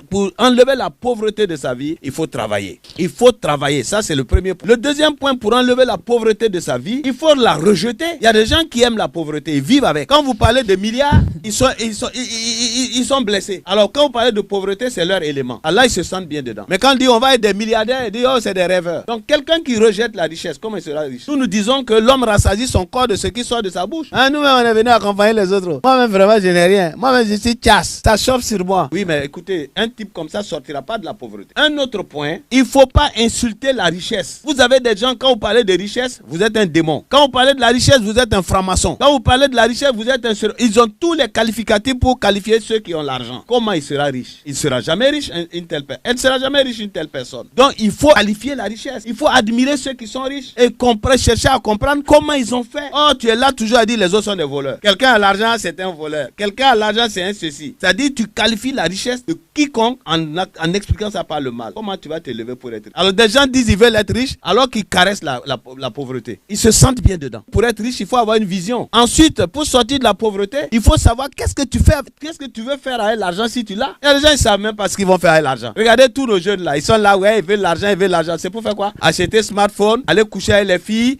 pour enlever la pauvreté de sa vie, il faut travailler. Il faut travailler, ça c'est le premier point. Le deuxième point, pour enlever la pauvreté de sa vie, il faut la rejeter. Il y a des gens qui aiment la pauvreté, ils vivent avec. Quand vous parlez de milliards, ils sont blessés. Alors quand vous parlez de pauvreté, c'est leur élément. Allah, ils se sentent bien dedans. Mais quand on dit on va être des milliardaires, ils disent oh c'est des rêveurs. Donc quelqu'un qui rejette la richesse, comment il sera riche? Nous disons que l'homme rassasie son corps de ce qui sort de sa bouche. Hein, nous-mêmes on est venus accompagner les autres. Moi-même vraiment je n'ai rien. Moi-même je suis chasse. Ça chauffe sur moi. Oui mais écoutez, un type comme ça sortira pas de la pauvreté. Un autre point, il faut pas insulter la richesse. Vous avez des gens, quand vous parlez de richesse, vous êtes un démon. Quand vous parlez de la richesse, vous êtes un franc-maçon. Quand vous parlez de la richesse, vous êtes un... Ils ont tous les qualificatifs pour qualifier ceux qui ont l'argent. Comment il sera riche? Il sera jamais riche une telle personne. Elle ne sera jamais riche une telle personne. Donc il faut qualifier la richesse. Il faut admirer ceux qui sont riches et chercher à comprendre comment ils ont fait. Oh, tu es là toujours à dire les autres sont des voleurs. Quelqu'un a l'argent, c'est un voleur. Quelqu'un a l'argent, c'est un ceci. C'est-à-dire tu qualifies la richesse de quiconque en expliquant ça par le mal. Comment tu vas te lever pour être riche? Alors des gens disent ils veulent être riches alors qu'ils caressent la pauvreté. Ils se sentent bien dedans. Pour être riche, il faut avoir une vision. Ensuite, pour sortir de la pauvreté, il faut savoir qu'est-ce que tu veux faire avec l'argent si tu l'as. Il y a des gens, ils savent même pas ce qu'ils vont faire avec l'argent. Regardez tous nos jeunes là, ils sont là, ouais, ils veulent l'argent. C'est pour faire quoi? Acheter smartphone, aller coucher avec les filles.